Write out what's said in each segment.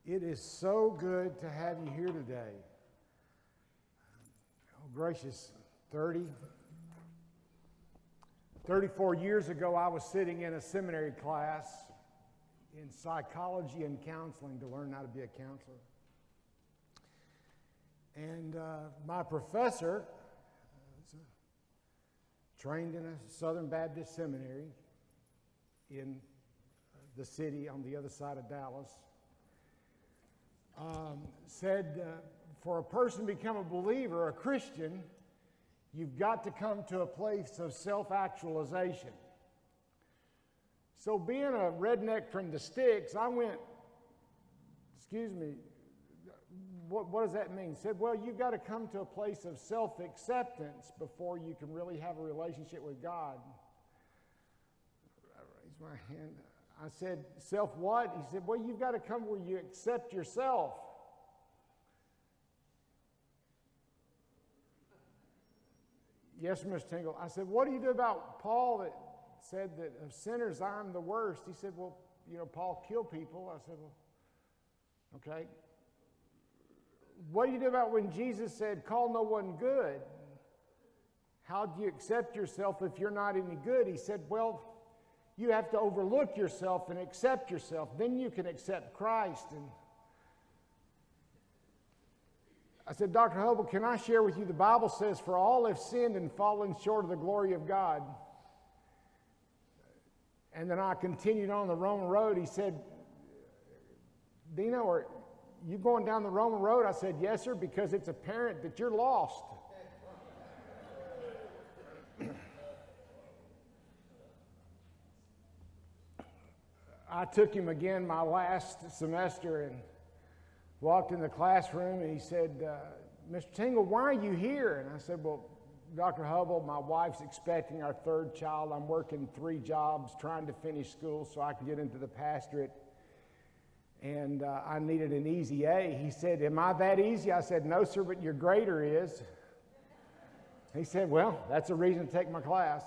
It is so good to have you here today. Oh, gracious, 34 years ago, I was sitting in a seminary class in psychology and counseling to learn how to be a counselor. And my professor was trained in a Southern Baptist seminary in the city on the other side of Dallas. Said for a person to become a believer, a Christian, you've got to come to a place of self-actualization. So being a redneck from the sticks, I went, what does that mean? Said, well, you've got to come to a place of self-acceptance before you can really have a relationship with God. I raised my hand. I said, self what? He said, well, you've got to come where you accept yourself. Yes, Mr. Tingle. I said, what do you do about Paul that said that of sinners I'm the worst? He said, well, Paul killed people. I said, well, okay. What do you do about when Jesus said, call no one good? How do you accept yourself if you're not any good? He said, well, you have to overlook yourself and accept yourself. Then you can accept Christ. And I said, Dr. Hubble, can I share with you? The Bible says, for all have sinned and fallen short of the glory of God. And then I continued on the Roman road. He said, Dino, are you going down the Roman road? I said, yes, sir, because it's apparent that you're lost. I took him again my last semester and walked in the classroom, and he said, Mr. Tingle, why are you here? And I said, well, Dr. Hubble, my wife's expecting our third child. I'm working 3 jobs trying to finish school so I can get into the pastorate. And I needed an easy A. He said, am I that easy? I said, no, sir, but your grader is. He said, well, that's a reason to take my class.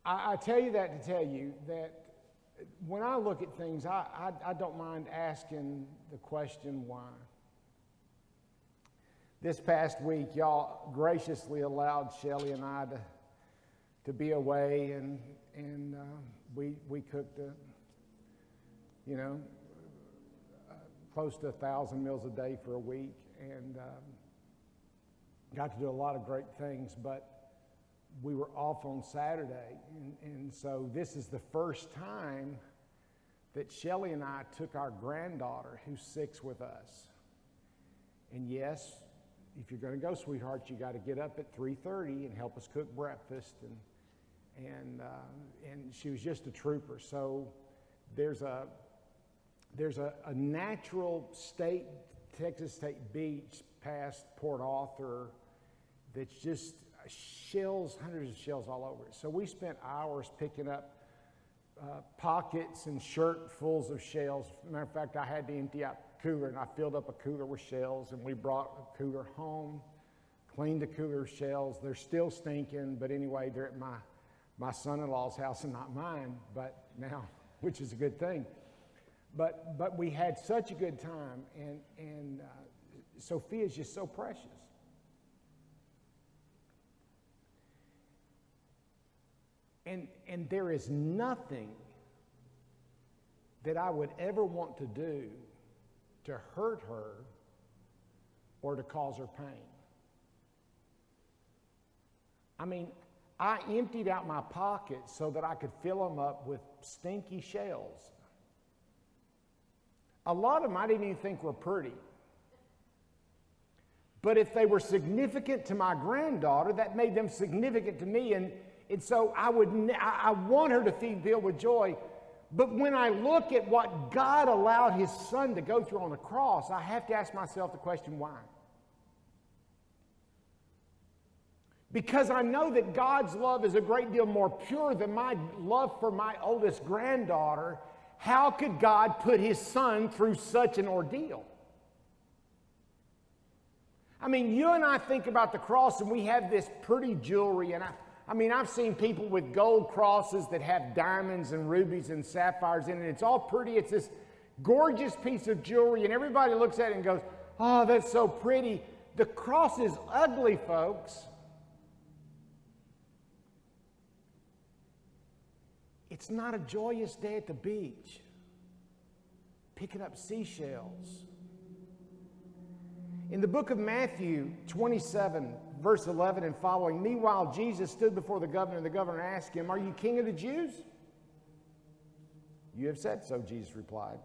I tell you that to tell you that when I look at things, I don't mind asking the question why. This past week, y'all graciously allowed Shelley and I to be away, and we cooked close to 1,000 meals a day for a week, and got to do a lot of great things, but we were off on Saturday, and so this is the first time that Shelley and I took our granddaughter, who's 6, with us. And yes, if you're going to go, sweetheart, you got to get up at 3:30 and help us cook breakfast, and she was just a trooper. So there's a natural state, Texas State beach past Port Arthur that's just shells, hundreds of shells all over it. So we spent hours picking up pockets and shirtfuls of shells. Matter of fact, I had to empty out the cooler, and I filled up a cooler with shells, and we brought a cooler home, cleaned the cooler shells. They're still stinking, but anyway, they're at my son-in-law's house and not mine, but now, which is a good thing. But we had such a good time, and Sophia's just so precious. And there is nothing that I would ever want to do to hurt her or to cause her pain. I mean, I emptied out my pockets so that I could fill them up with stinky shells. A lot of them I didn't even think were pretty. But if they were significant to my granddaughter, that made them significant to me, and so I want her to feel with joy. But when I look at what God allowed his son to go through on the cross, I have to ask myself the question, why? Because I know that God's love is a great deal more pure than my love for my oldest granddaughter. How could God put his son through such an ordeal? I mean, you and I think about the cross, and we have this pretty jewelry, and I mean, I've seen people with gold crosses that have diamonds and rubies and sapphires in it. It's all pretty. It's this gorgeous piece of jewelry, and everybody looks at it and goes, oh, that's so pretty. The cross is ugly, folks. It's not a joyous day at the beach, picking up seashells. In the book of Matthew 27, verse 11 and following, meanwhile, Jesus stood before the governor, and the governor asked him, are you king of the Jews? You have said so, Jesus replied.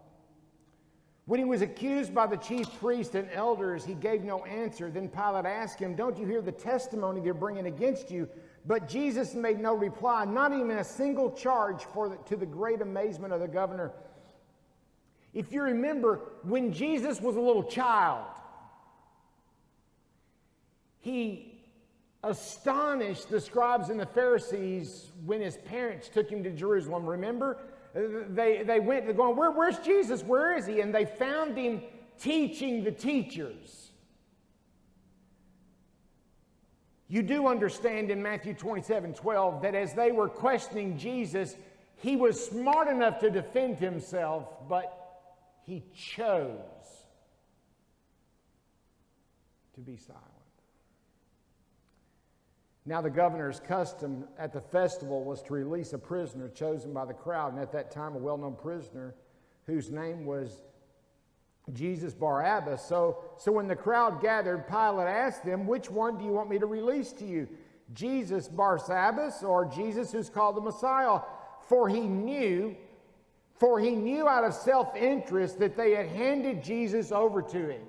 When he was accused by the chief priests and elders, he gave no answer. Then Pilate asked him, don't you hear the testimony they're bringing against you? But Jesus made no reply, not even a single charge to the great amazement of the governor. If you remember, when Jesus was a little child, he astonished the scribes and the Pharisees when his parents took him to Jerusalem. Remember? They went, they're going, where's Jesus? Where is he? And they found him teaching the teachers. You do understand in Matthew 27:12 that as they were questioning Jesus, he was smart enough to defend himself, but he chose to be silent. Now the governor's custom at the festival was to release a prisoner chosen by the crowd, and at that time a well-known prisoner whose name was Jesus Barabbas. So when the crowd gathered, Pilate asked them, which one do you want me to release to you? Jesus Barabbas or Jesus who's called the Messiah? For he knew out of self-interest that they had handed Jesus over to him.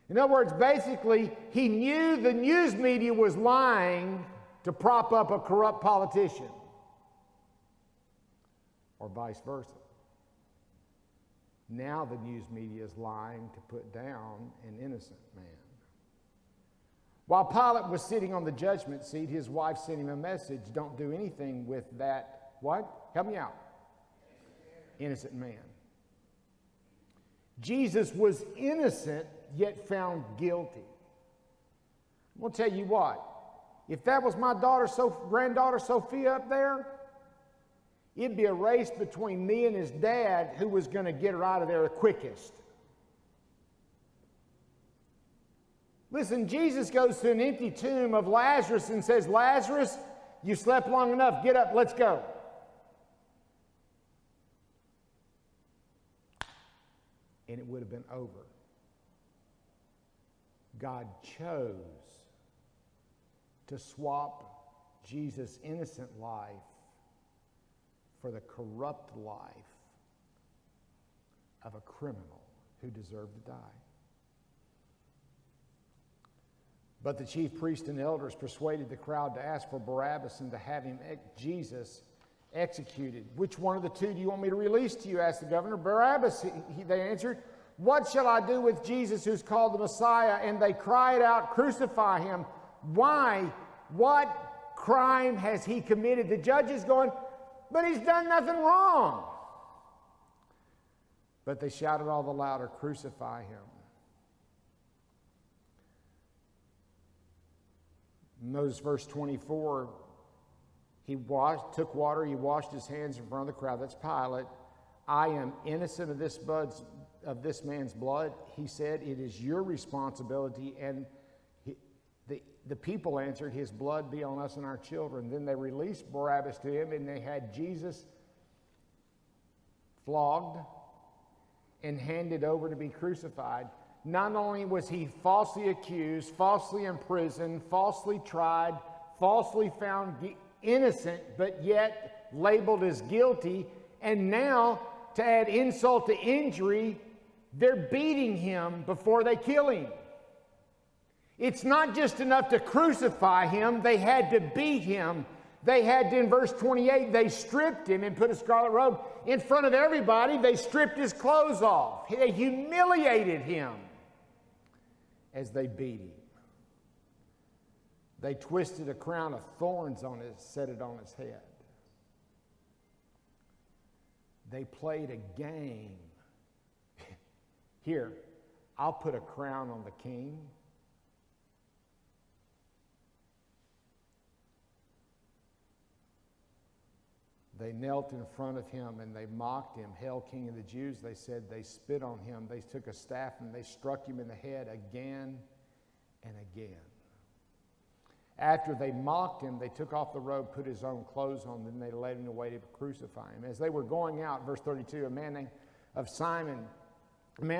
In other words, basically, he knew the news media was lying to prop up a corrupt politician, or vice versa. Now the news media is lying to put down an innocent man. While Pilate was sitting on the judgment seat, his wife sent him a message, don't do anything with that, what? Help me out. Innocent man. Jesus was innocent, yet found guilty. I'm going to tell you what, if that was my granddaughter Sophia up there, it'd be a race between me and his dad who was going to get her out of there the quickest. Listen, Jesus goes to an empty tomb of Lazarus and says, Lazarus, you slept long enough, get up, let's go. And it would have been over. God chose to swap Jesus' innocent life for the corrupt life of a criminal who deserved to die. But the chief priests and elders persuaded the crowd to ask for Barabbas and to have him, Jesus, executed. Which one of the two do you want me to release to you? Asked the governor. Barabbas, they answered. What shall I do with Jesus who's called the Messiah? And they cried out, crucify him. Why? What crime has he committed? The judge is going, but he's done nothing wrong. But they shouted all the louder, crucify him. Notice verse 24, he took water, he washed his hands in front of the crowd. That's Pilate. I am innocent of this man's blood. He said, it is your responsibility. And the people answered, his blood be on us and our children. Then they released Barabbas to him, and they had Jesus flogged and handed over to be crucified. Not only was he falsely accused, falsely imprisoned, falsely tried, falsely found innocent, but yet labeled as guilty, and now, to add insult to injury, they're beating him before they kill him. It's not just enough to crucify him, they had to beat him. They had to, in verse 28, they stripped him and put a scarlet robe in front of everybody. They stripped his clothes off. They humiliated him as they beat him. They twisted a crown of thorns set it on his head. They played a game. Here, I'll put a crown on the king. They knelt in front of him and they mocked him. Hail, King of the Jews, they said. They spit on him. They took a staff and they struck him in the head again and again. After they mocked him, they took off the robe, put his own clothes on, then they led him away to crucify him. As they were going out, verse 32, a man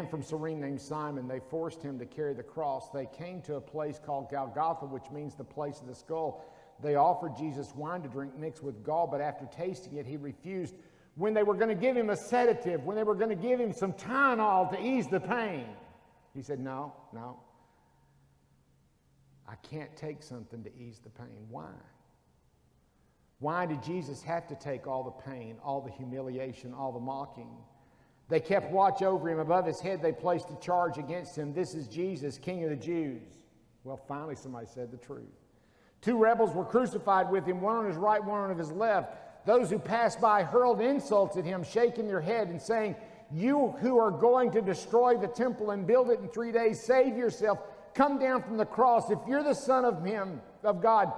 from Cyrene named Simon, they forced him to carry the cross. They came to a place called Golgotha, which means the place of the skull. They offered Jesus wine to drink mixed with gall, but after tasting it, he refused. When they were going to give him a sedative, when they were going to give him some Tylenol to ease the pain, he said, no. I can't take something to ease the pain. Why? Why did Jesus have to take all the pain, all the humiliation, all the mocking? They kept watch over him. Above his head, they placed a charge against him. This is Jesus, King of the Jews. Well, finally somebody said the truth. 2 rebels were crucified with him, one on his right, one on his left. Those who passed by hurled insults at him, shaking their head and saying, "You who are going to destroy the temple and build it in 3 days, save yourself. Come down from the cross if you're the Son of God."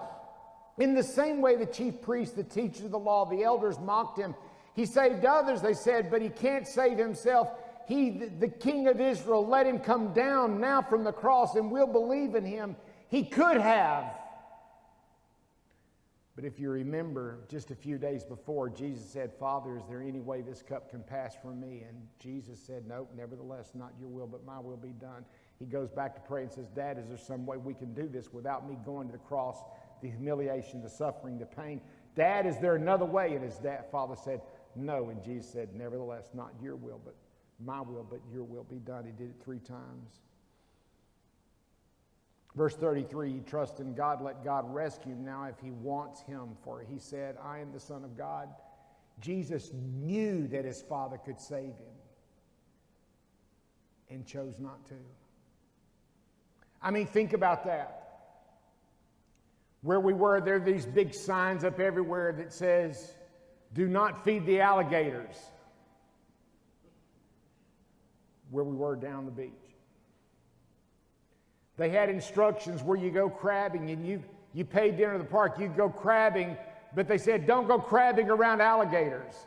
In the same way, the chief priests, the teachers of the law, the elders mocked him. He saved others, they said, but he can't save himself. He, the King of Israel, let him come down now from the cross and we'll believe in him. He could have. But if you remember, just a few days before, Jesus said, "Father, is there any way this cup can pass from me?" And Jesus said, "Nope, nevertheless, not your will, but my will be done." He goes back to pray and says, "Dad, is there some way we can do this without me going to the cross, the humiliation, the suffering, the pain? Dad, is there another way?" And his father said, "No." And Jesus said, "Nevertheless, not your will, but my will, but your will be done." He did it 3 times. Verse 33, he trusts in God, let God rescue him now if he wants him. For he said, "I am the Son of God." Jesus knew that his Father could save him and chose not to. I mean, think about that. Where we were, there are these big signs up everywhere that says, "Do not feed the alligators." Where we were down the beach. They had instructions where you go crabbing and you paid dinner at the park, you'd go crabbing, but they said, "Don't go crabbing around alligators."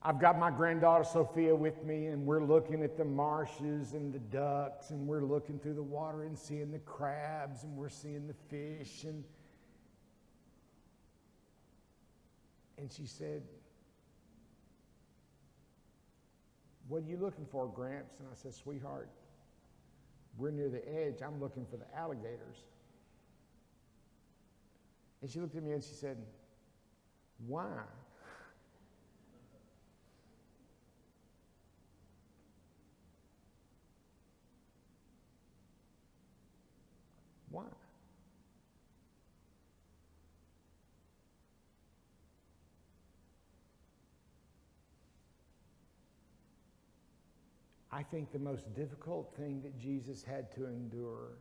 I've got my granddaughter Sophia with me, and we're looking at the marshes and the ducks, and we're looking through the water and seeing the crabs, and we're seeing the fish. And she said, "What are you looking for, Gramps?" And I said, "Sweetheart, we're near the edge. I'm looking for the alligators." And she looked at me and she said, "Why?" Why? I think the most difficult thing that Jesus had to endure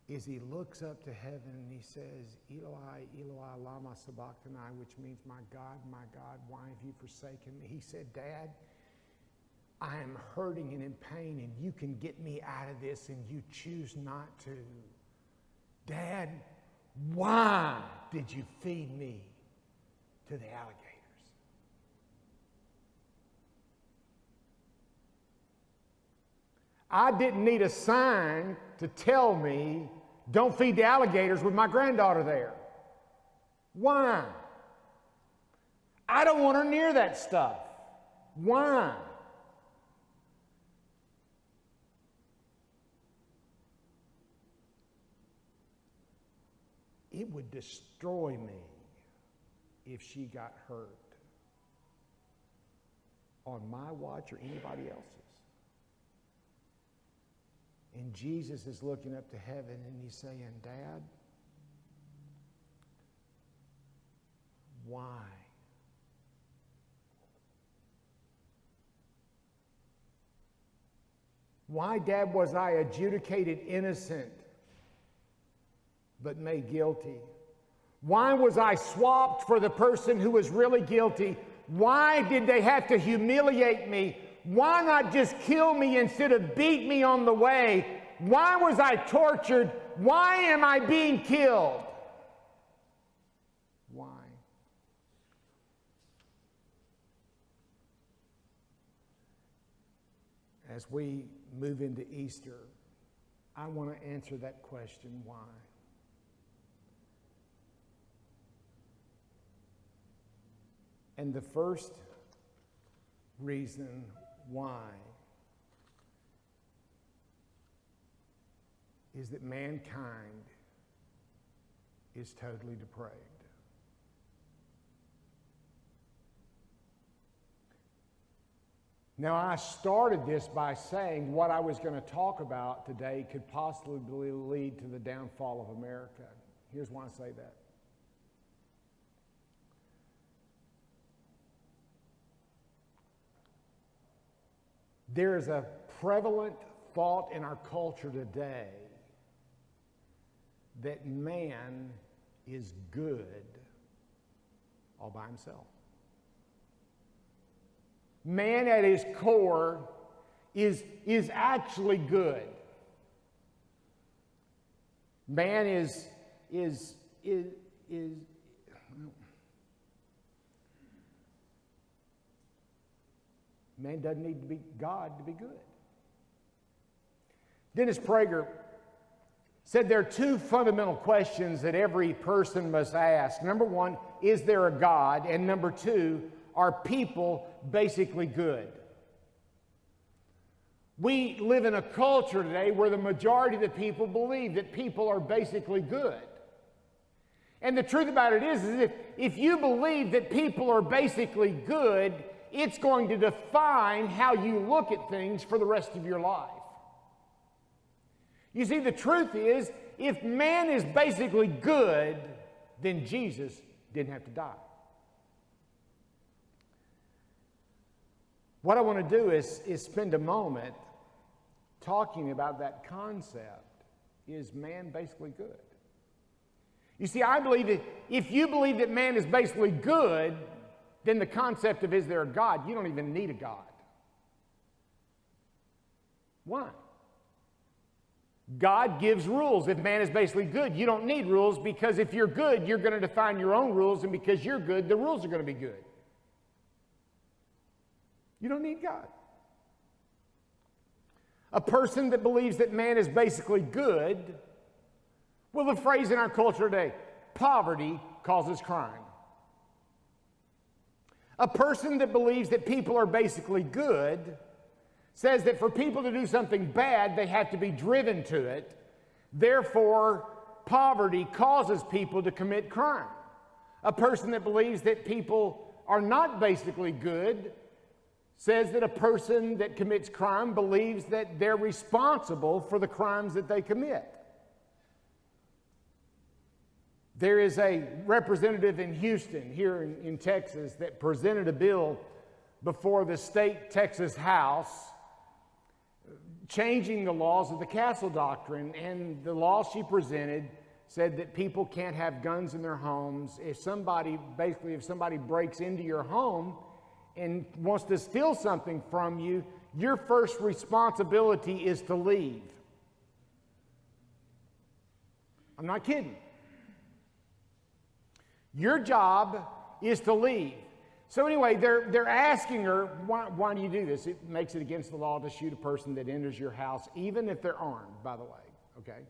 is he looks up to heaven and he says, "Eloi, Eloi, lama sabachthani," which means, my God, why have you forsaken me?" He said, "Dad, I am hurting and in pain, and you can get me out of this, and you choose not to. Dad, why did you feed me to the alligators?" I didn't need a sign to tell me, "Don't feed the alligators" with my granddaughter there. Why? I don't want her near that stuff. Why? It would destroy me if she got hurt on my watch or anybody else's. And Jesus is looking up to heaven and he's saying, "Dad, why?" Why, Dad, was I adjudicated innocent but made guilty? Why was I swapped for the person who was really guilty? Why did they have to humiliate me? Why not just kill me instead of beat me on the way? Why was I tortured? Why am I being killed? as we move into Easter, I want to answer that question, why? And the first reason why is that mankind is totally depraved. Now, I started this by saying what I was going to talk about today could possibly lead to the downfall of America. Here's why I say that. There is a prevalent thought in our culture today that man is good all by himself. Man at his core is actually good. Man is man doesn't need to be God to be good. Dennis Prager said there are two fundamental questions that every person must ask. Number one, is there a God? And number two, are people basically good? We live in a culture today where the majority of the people believe that people are basically good. And the truth about it is if you believe that people are basically good, it's going to define how you look at things for the rest of your life. You see, the truth is, if man is basically good, then Jesus didn't have to die. What I want to do is spend a moment talking about that concept. Is man basically good? You see, I believe that if you believe that man is basically good, then the concept of is there a God, you don't even need a God. Why? God gives rules. If man is basically good, you don't need rules, because if you're good, you're going to define your own rules, and because you're good, the rules are going to be good. You don't need God. A person that believes that man is basically good, well, the phrase in our culture today, poverty causes crime. A person that believes that people are basically good says that for people to do something bad, they have to be driven to it. Therefore, poverty causes people to commit crime. A person that believes that people are not basically good says that a person that commits crime believes that they're responsible for the crimes that they commit. There is a representative in Houston, here in Texas, that presented a bill before the state Texas House changing the laws of the Casa doctrine, and the law she presented said that people can't have guns in their homes. If somebody breaks into your home and wants to steal something from you, your first responsibility is to leave. I'm not kidding. Your job is to leave. So anyway, they're asking her, why do you do this? It makes it against the law to shoot a person that enters your house, even if they're armed, by the way, okay?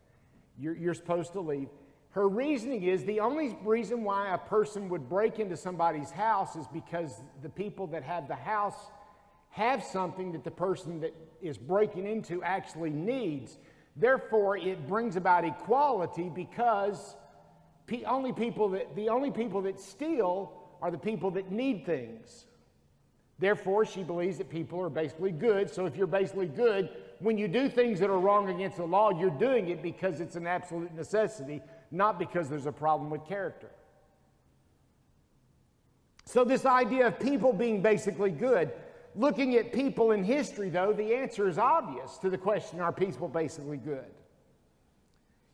You're supposed to leave. Her reasoning is the only reason why a person would break into somebody's house is because the people that have the house have something that the person that is breaking into actually needs. Therefore, it brings about equality, because the only people that steal are the people that need things. Therefore, she believes that people are basically good. So if you're basically good, when you do things that are wrong against the law, you're doing it because it's an absolute necessity, not because there's a problem with character. So this idea of people being basically good, looking at people in history, though, the answer is obvious to the question, are people basically good?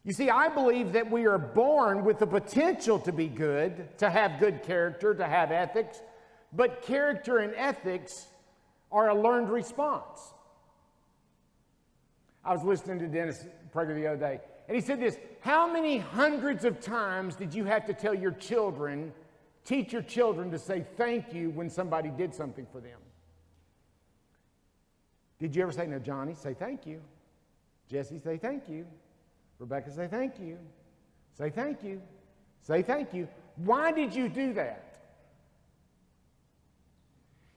You see, I believe that we are born with the potential to be good, to have good character, to have ethics, but character and ethics are a learned response. I was listening to Dennis Prager the other day, and he said this: how many hundreds of times did you have to teach your children to say thank you when somebody did something for them? Did you ever say, no, Johnny, say thank you. Jesse, say thank you. Rebecca, say thank you. Say thank you. Say thank you. Why did you do that?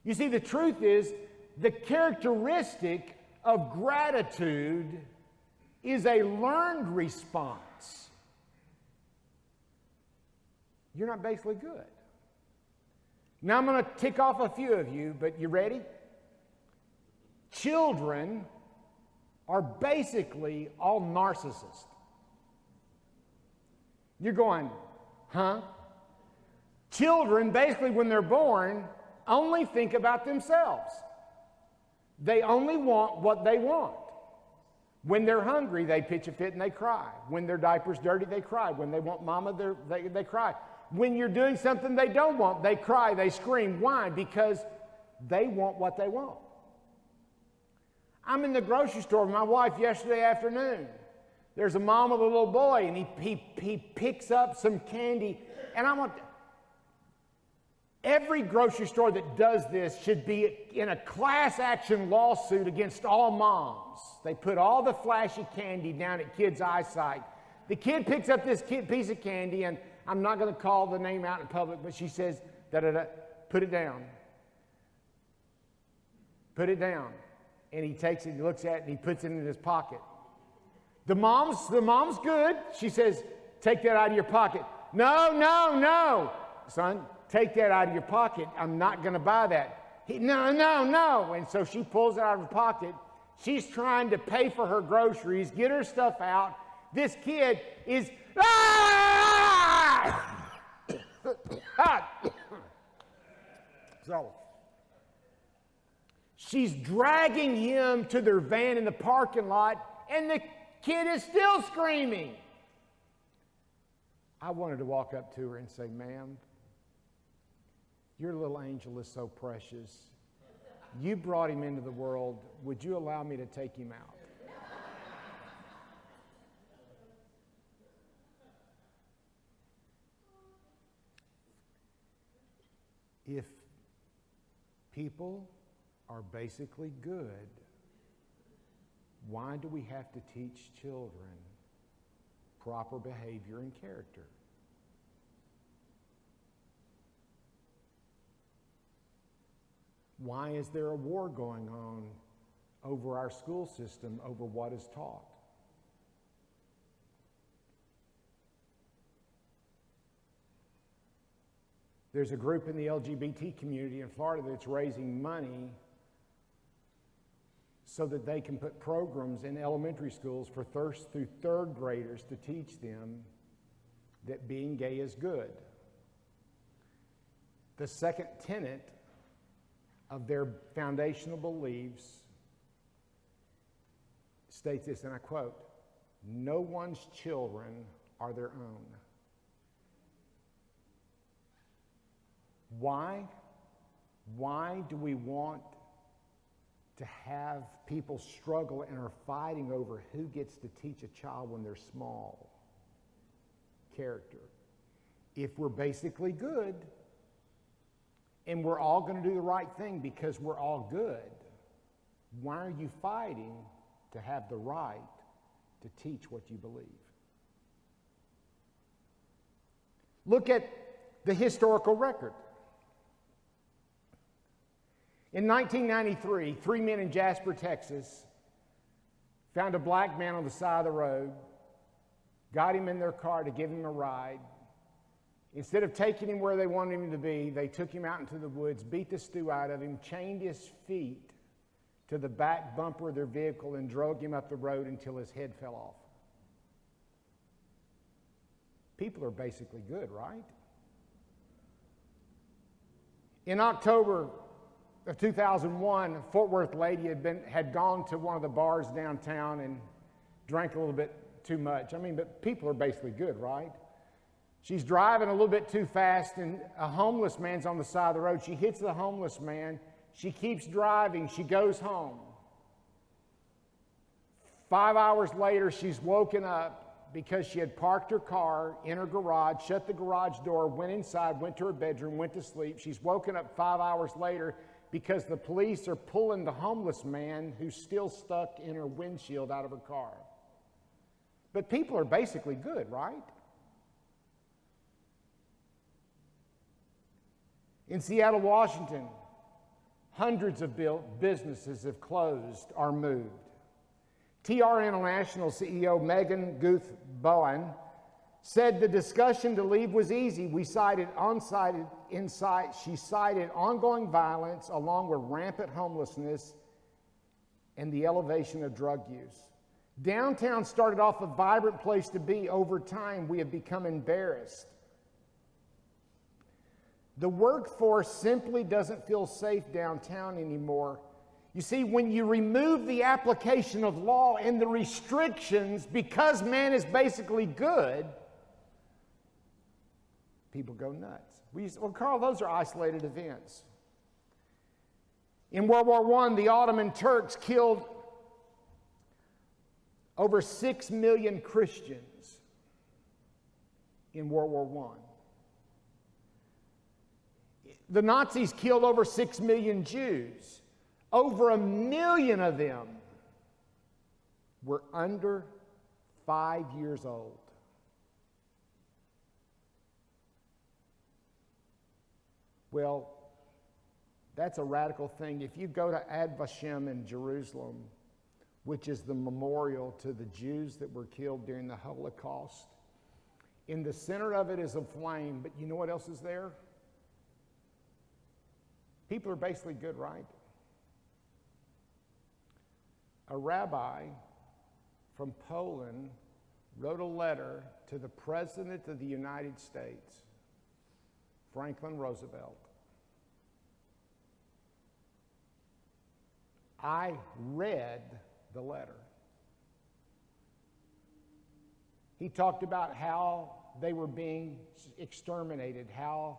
You see, the truth is, the characteristic of gratitude is a learned response. You're not basically good. Now I'm going to tick off a few of you, but you ready? Children are basically all narcissists. You're going, huh? Children, basically, when they're born, only think about themselves. They only want what they want. When they're hungry, they pitch a fit and they cry. When their diaper's dirty, they cry. When they want mama, they cry. When you're doing something they don't want, they cry, they scream. Why? Because they want what they want. I'm in the grocery store with my wife yesterday afternoon. There's a mom with a little boy, and he picks up some candy, and I want... Every grocery store that does this should be in a class action lawsuit against all moms. They put all the flashy candy down at kids' eyesight. The kid picks up this piece of candy, and I'm not going to call the name out in public, but she says, da-da-da, put it down. Put it down. And he takes it, he looks at it, and he puts it in his pocket. The mom's good. She says, take that out of your pocket. No, son. Take that out of your pocket. I'm not going to buy that. No. And so she pulls it out of her pocket. She's trying to pay for her groceries, get her stuff out. This kid is... So, she's dragging him to their van in the parking lot, and the kid is still screaming. I wanted to walk up to her and say, ma'am, your little angel is so precious. You brought him into the world. Would you allow me to take him out? If people are basically good, why do we have to teach children proper behavior and character? Why is there a war going on over our school system over what is taught? There's a group in the LGBT community in Florida that's raising money so that they can put programs in elementary schools for first through third graders to teach them that being gay is good. The second tenet of their foundational beliefs states this, and I quote, no one's children are their own. Why do we want to have people struggle and are fighting over who gets to teach a child when they're small? Character. If we're basically good, and we're all going to do the right thing because we're all good, why are you fighting to have the right to teach what you believe? Look at the historical record. In 1993, 3 men in Jasper, Texas, found a black man on the side of the road, got him in their car to give him a ride. Instead of taking him where they wanted him to be, they took him out into the woods, beat the stew out of him, chained his feet to the back bumper of their vehicle, and drug him up the road until his head fell off. People are basically good, right? In October of 2001, a Fort Worth lady had gone to one of the bars downtown and drank a little bit too much. But people are basically good, right? She's driving a little bit too fast, and a homeless man's on the side of the road. She hits the homeless man. She keeps driving. She goes home. 5 hours later, she's woken up because she had parked her car in her garage, shut the garage door, went inside, went to her bedroom, went to sleep. She's woken up 5 hours later because the police are pulling the homeless man who's still stuck in her windshield out of her car. But people are basically good, right? In Seattle, Washington, hundreds of businesses have closed or moved. TR International CEO Megan Guth-Bowen said the discussion to leave was easy. She cited ongoing violence along with rampant homelessness and the elevation of drug use. Downtown started off a vibrant place to be. Over time, we have become embarrassed. The workforce simply doesn't feel safe downtown anymore. You see, when you remove the application of law and the restrictions because man is basically good, people go nuts. Well, Carl, those are isolated events. In World War I, the Ottoman Turks killed over 6 million Christians in World War I. The Nazis killed over 6 million Jews. Over 1 million of them were under 5 years old. Well, that's a radical thing. If you go to Ad Vashem in Jerusalem, which is the memorial to the Jews that were killed during the Holocaust, in the center of it is a flame, but you know what else is there? People are basically good, right? A rabbi from Poland wrote a letter to the President of the United States, Franklin Roosevelt. I read the letter. He talked about how they were being exterminated, how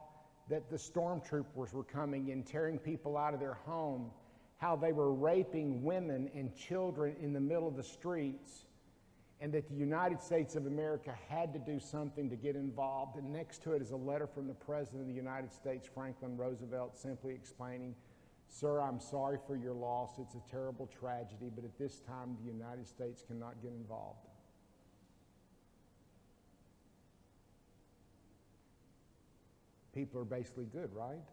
that the stormtroopers were coming and tearing people out of their home, how they were raping women and children in the middle of the streets, and that the United States of America had to do something to get involved. And next to it is a letter from the President of the United States, Franklin Roosevelt, simply explaining, "Sir, I'm sorry for your loss. It's a terrible tragedy, but at this time, the United States cannot get involved." People are basically good, right?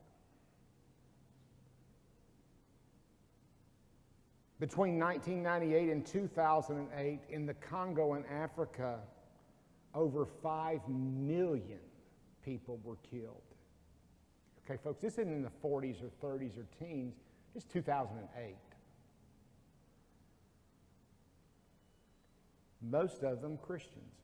Between 1998 and 2008, in the Congo in Africa, over 5 million people were killed. Okay, folks, this isn't in the 40s or 30s or teens. It's 2008. Most of them Christians.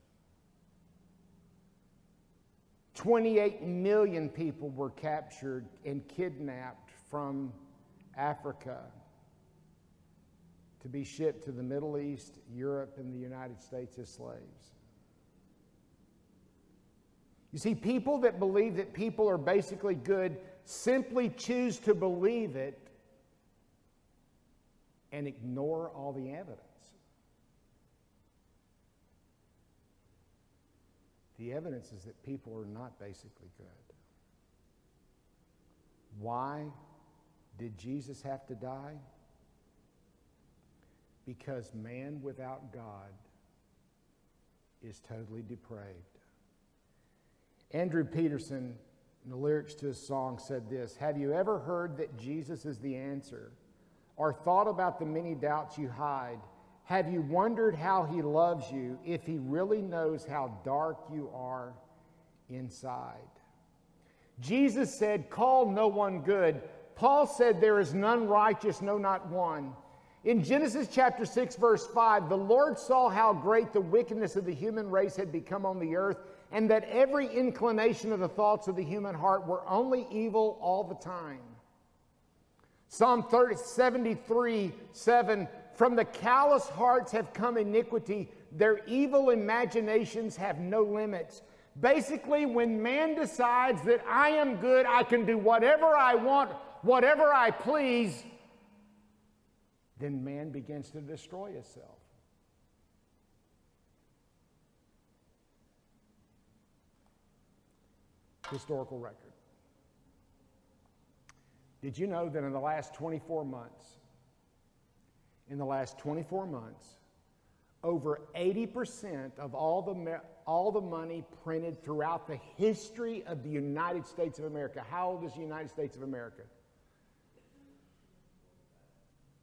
28 million people were captured and kidnapped from Africa to be shipped to the Middle East, Europe, and the United States as slaves. You see, people that believe that people are basically good simply choose to believe it and ignore all the evidence. The evidence is that people are not basically good. Why did Jesus have to die? Because man without God is totally depraved. Andrew Peterson, in the lyrics to his song, said this: "Have you ever heard that Jesus is the answer, or thought about the many doubts you hide? Have you wondered how he loves you, if he really knows how dark you are inside?" Jesus said, "Call no one good." Paul said, "There is none righteous, no, not one." In Genesis chapter 6, verse 5, the Lord saw how great the wickedness of the human race had become on the earth, and that every inclination of the thoughts of the human heart were only evil all the time. Psalm 73, 7, "From the callous hearts have come iniquity. Their evil imaginations have no limits." Basically, when man decides that I am good, I can do whatever I want, whatever I please, then man begins to destroy itself. Historical record. Did you know that in the last 24 months, over 80% of all the money printed throughout the history of the United States of America. How old is the United States of America?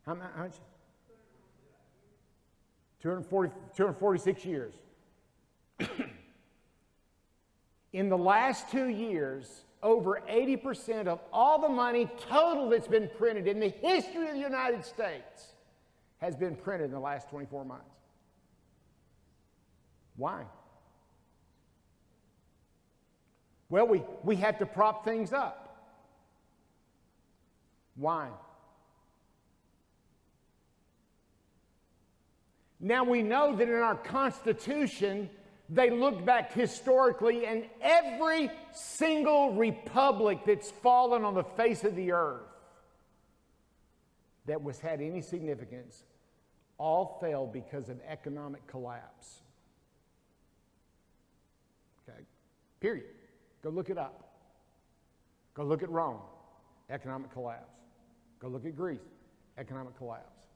How much? 246 years. In the last 2 years, over 80% of all the money total that's been printed in the history of the United States has been printed in the last 24 months. Why? Well, we have to prop things up. Why? Now we know that in our Constitution, they look back historically, and every single republic that's fallen on the face of the earth that had any significance all failed because of economic collapse. Okay? Period. Go look it up. Go look at Rome, economic collapse. Go look at Greece, economic collapse.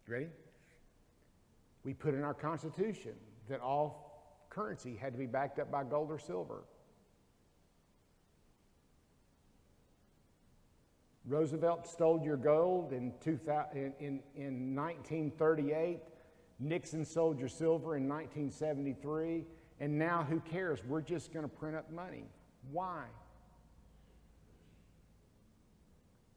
You ready? We put in our Constitution that all currency had to be backed up by gold or silver. Roosevelt stole your gold in 1938. Nixon sold your silver in 1973. And now who cares? We're just going to print up money. Why?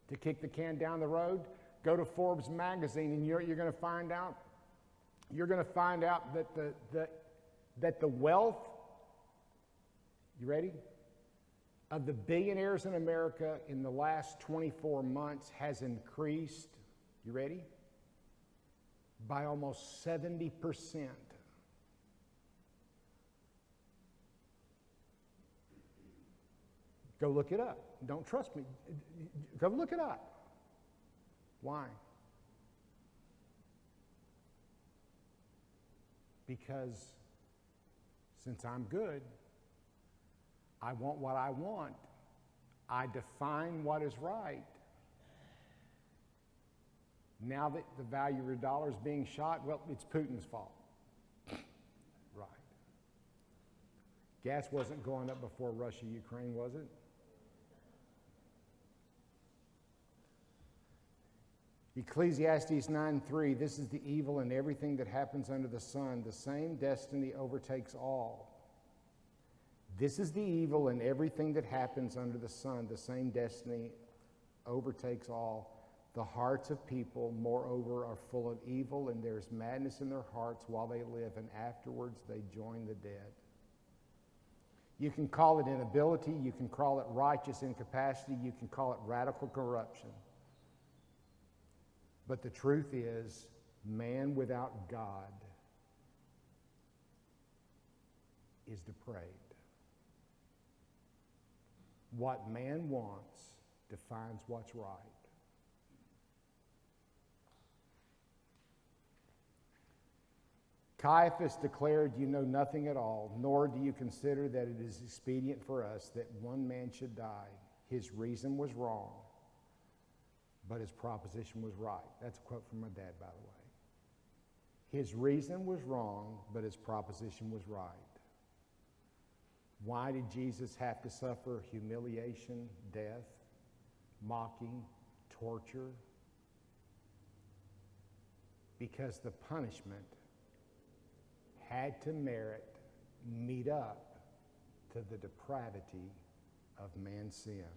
To kick the can down the road? Go to Forbes magazine and you're going to find out that the wealth, you ready, of the billionaires in America in the last 24 months has increased, you ready, by almost 70%. Go look it up. Don't trust me. Go look it up. Why? Because since I'm good, I want what I want. I define what is right. Now that the value of your dollar is being shot, well, it's Putin's fault. Right. Gas wasn't going up before Russia-Ukraine, was it? Ecclesiastes 9:3, this is the evil in everything that happens under the sun. The same destiny overtakes all. This is the evil in everything that happens under the sun. The same destiny overtakes all. The hearts of people, moreover, are full of evil, and there's madness in their hearts while they live, and afterwards they join the dead. You can call it inability. You can call it righteous incapacity. You can call it radical corruption. But the truth is, man without God is depraved. What man wants defines what's right. Caiaphas declared, "You know nothing at all, nor do you consider that it is expedient for us that one man should die. His reason was wrong, but his proposition was right." That's a quote from my dad, by the way. His reason was wrong, but his proposition was right. Why did Jesus have to suffer humiliation, death, mocking, torture? Because the punishment had to meet up to the depravity of man's sin.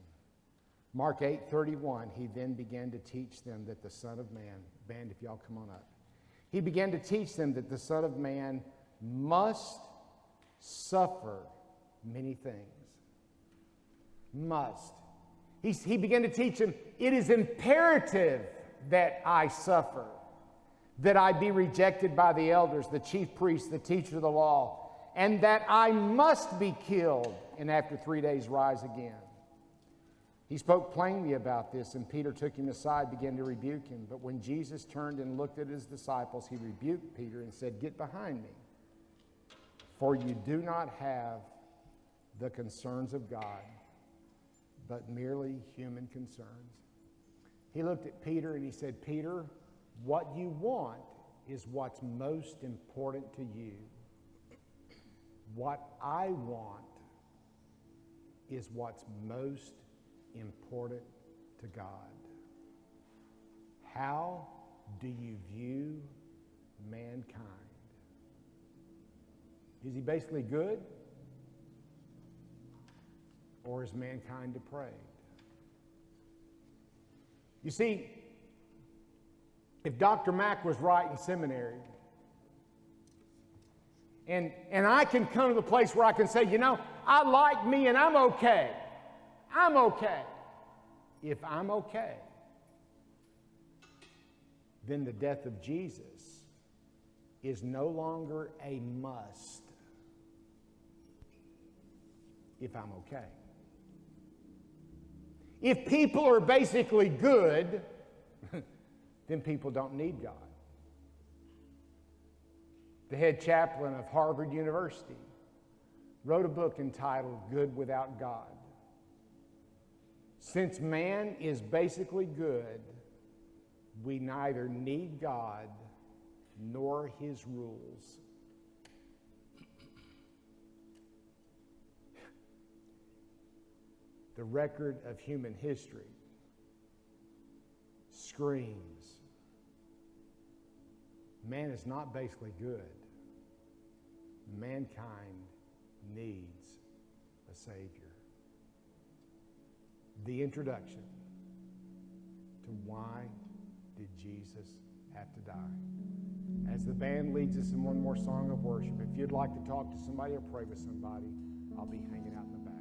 Mark 8:31, he then began to teach them that the Son of Man, band, if y'all come on up. He began to teach them that the Son of Man must suffer many things. Must. He began to teach them, it is imperative that I suffer, that I be rejected by the elders, the chief priests, the teacher of the law, and that I must be killed and after 3 days rise again. He spoke plainly about this, and Peter took him aside, began to rebuke him. But when Jesus turned and looked at his disciples, he rebuked Peter and said, "Get behind me, for you do not have the concerns of God, but merely human concerns. He looked at Peter and he said, Peter, what you want is what's most important to you. What I want is what's most important to God. How do you view mankind? Is he basically good? Or is mankind depraved? You see, if Dr. Mack was right in seminary, and I can come to the place where I can say, I like me and I'm okay. I'm okay. If I'm okay, then the death of Jesus is no longer a must if I'm okay. If people are basically good, then people don't need God. The head chaplain of Harvard University wrote a book entitled Good Without God. Since man is basically good, we neither need God nor his rules. The record of human history screams, man is not basically good. Mankind needs a Savior. The introduction to why did Jesus have to die? As the band leads us in one more song of worship, if you'd like to talk to somebody or pray with somebody, I'll be hanging out in the back.